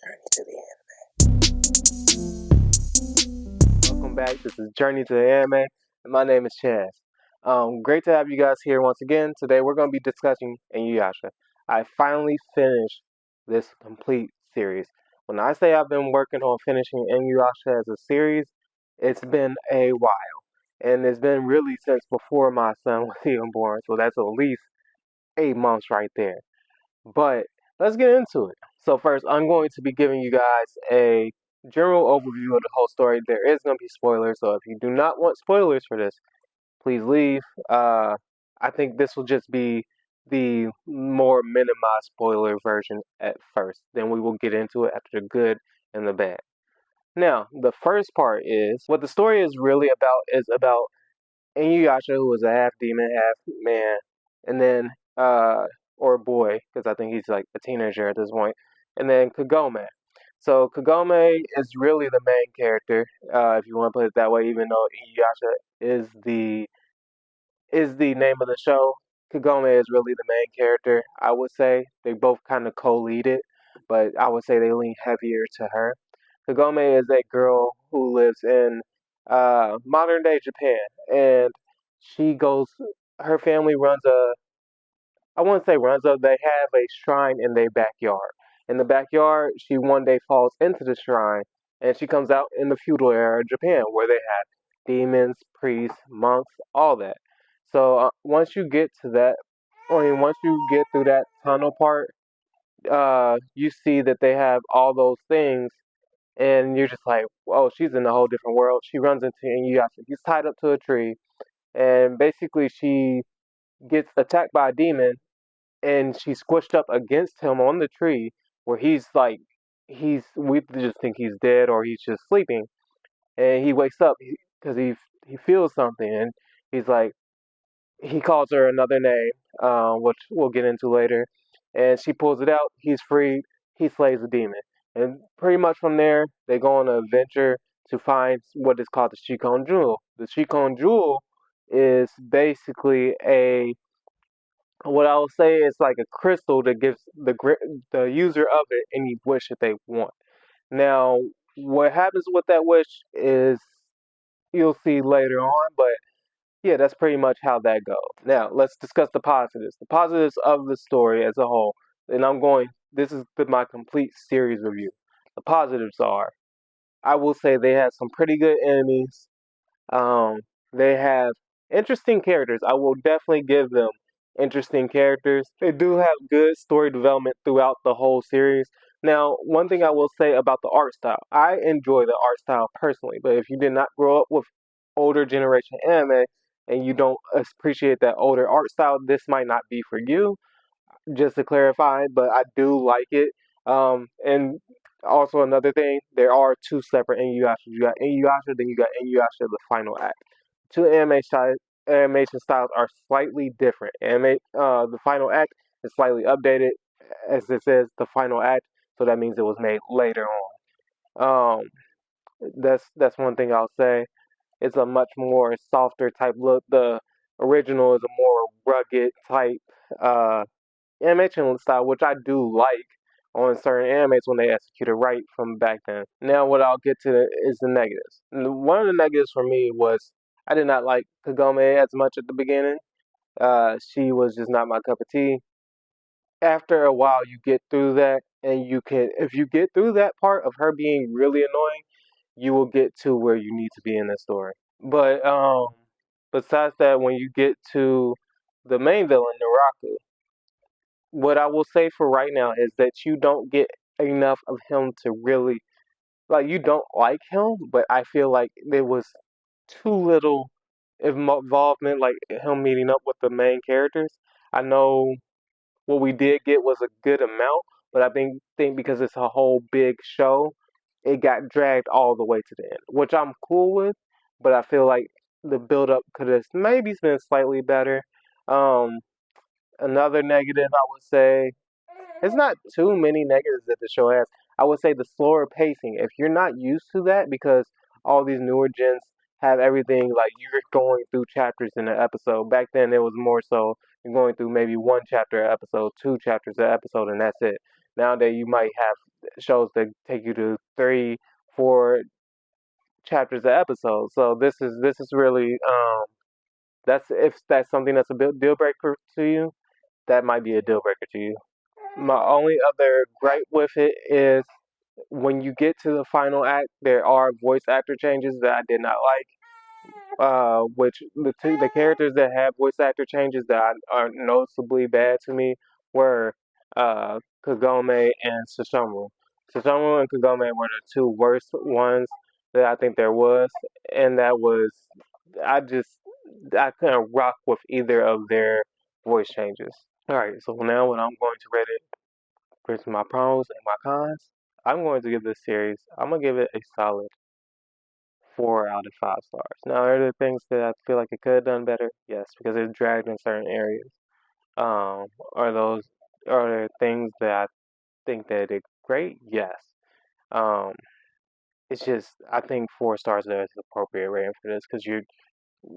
Journey to the Welcome back. This is Journey to the Anime, and my name is Chaz. Great to have you guys here once again. Today we're going to be discussing Inuyasha. I finally finished this complete series. When I say I've been working on finishing Inuyasha as a series, it's been a while, and it's been really since before my son was even born. So that's at least 8 months right there. But let's get into it. So first, I'm going to be giving you guys a general overview of the whole story. There is going to be spoilers, so if you do not want spoilers for this, please leave. I think this will just be the more minimized spoiler version at first. Then we will get into it after the good and the bad. Now, the first part is what the story is really about is about Inuyasha, who was a half demon, half man, and then or boy, because I think he's like a teenager at this point, and then Kagome. So Kagome is really the main character, if you want to put it that way. Even though Inuyasha is the name of the show, Kagome is really the main character. I would say they both kind of co-lead it, but I would say they lean heavier to her. Kagome is a girl who lives in modern day Japan, and she goes. Her family runs a. I wouldn't say runs a. They have a shrine in their backyard. In the backyard, she one day falls into the shrine, and she comes out in the feudal era of Japan, where they have demons, priests, monks, all that. So once you get to that, once you get through that tunnel part, you see that they have all those things and you're just like, oh, she's in a whole different world. She runs into Inuyasha. He's tied up to a tree, and basically she gets attacked by a demon, and she's squished up against him on the tree, where he's like, we just think he's dead or he's just sleeping, and he wakes up because he feels something, and he's like, he calls her another name, which we'll get into later, and she pulls it out. He's freed. He slays the demon, and pretty much from there they go on an adventure to find what is called the Shikon Jewel. The Shikon Jewel is basically a what I will say is like a crystal that gives the user of it any wish that they want. Now, what happens with that wish is you'll see later on, but yeah, that's pretty much how that goes. Now, let's discuss the positives. The positives of the story as a whole. And this is my complete series review. The positives are, I will say they have some pretty good enemies. Um, they have interesting characters. I will definitely give them interesting characters. They do have good story development throughout the whole series. Now, one thing I will say about the art style, I enjoy the art style personally, but if you did not grow up with older generation anime and you don't appreciate that older art style, this might not be for you. Just to clarify, but I do like it. And also another thing, there are two separate Inuyasha. You got Inuyasha, then you got Inuyasha the Final Act. Two animation styles are slightly different. The Final Act is slightly updated, as it says the Final Act, so that means it was made later on. That's one thing I'll say. It's a much more softer type look. The original is a more rugged type uh, animation style, which I do like on certain animes when they execute it right from back then. Now, what I'll get to is the negatives. One of the negatives for me was I did not like Kagome as much at the beginning. She was just not my cup of tea. After a while, you get through that, and if you get through that part of her being really annoying, you will get to where you need to be in the story. But besides that, when you get to the main villain, Naraku, what I will say for right now is that you don't get enough of him to really like you don't like him, but I feel like there was too little involvement, like him meeting up with the main characters. I know what we did get was a good amount, but I think because it's a whole big show, it got dragged all the way to the end, which I'm cool with. But I feel like the build up could have maybe been slightly better. Um, Another negative I would say, it's not too many negatives that the show has. I would say the slower pacing. If you're not used to that, because all these newer gens have everything like you're going through chapters in an episode. Back then, it was more so you're going through maybe one chapter an episode, two chapters an episode, and that's it. Nowadays, you might have shows that take you to 3, 4 chapters an episode. So this is really that's if that's something that's a deal breaker to you, that might be a deal breaker to you. My only other gripe with it is when you get to the final act, there are voice actor changes that I did not like. Which the characters that had voice actor changes that are noticeably bad to me were Kagome and Sushamo. Sushamo and Kagome were the two worst ones that I think there was, and that was I just I couldn't rock with either of their voice changes. All right, so now when I'm going to rate it versus my pros and my cons, I'm going to give this series. I'm gonna give it a solid 4 out of 5 stars. Now, are there things that I feel like it could have done better? Yes, because it dragged in certain areas. Um, are those are there things that I think that it did great? Yes. Um, it's just I think 4 stars is the appropriate rating for this because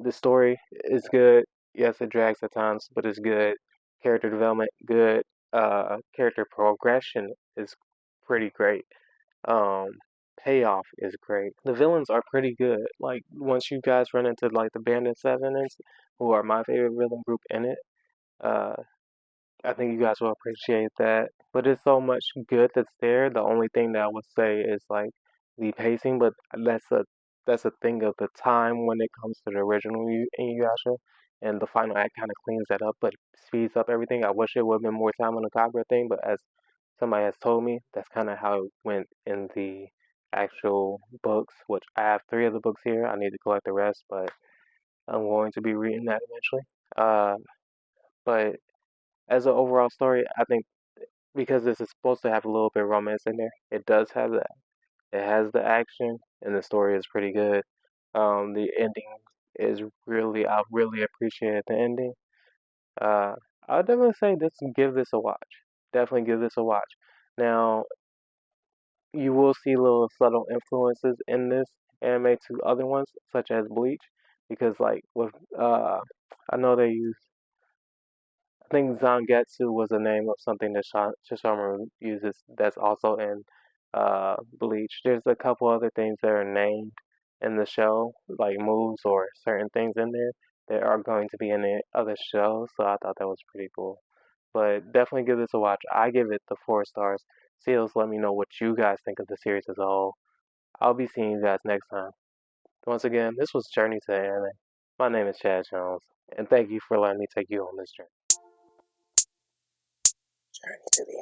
the story is good. Yes, it drags at times, but it's good. Character development, good. Character progression is pretty great. Um, Payoff is great. The villains are pretty good. Like once you guys run into like the Bandit Seven, who are my favorite villain group in it, uh, I think you guys will appreciate that. But there's so much good that's there. The only thing that I would say is like the pacing, but that's a thing of the time when it comes to the original Inuyasha, and the final act kind of cleans that up, but speeds up everything. I wish it would have been more time on the Kagura thing, but as somebody has told me, that's kind of how it went in the actual books, which I have 3 of the books here. I need to collect the rest, but I'm going to be reading that eventually. Uh, but as an overall story, I think because this is supposed to have a little bit of romance in there, it does have that. It has the action, and the story is pretty good. The ending is I really appreciated the ending. Uh, I'll definitely say give this a watch. Definitely give this a watch. Now, you will see little subtle influences in this anime to other ones, such as Bleach, because like with I know they use I think Zangetsu was the name of something that Shishomaru uses that's also in Bleach. There's a couple other things that are named in the show, like moves or certain things in there that are going to be in the other shows, so I thought that was pretty cool. But definitely give this a watch. I give it the 4 stars. Seals, let me know what you guys think of the series as a whole. I'll be seeing you guys next time. Once again, this was Journey to the Anime. My name is Chad Jones, and thank you for letting me take you on this journey. Journey to the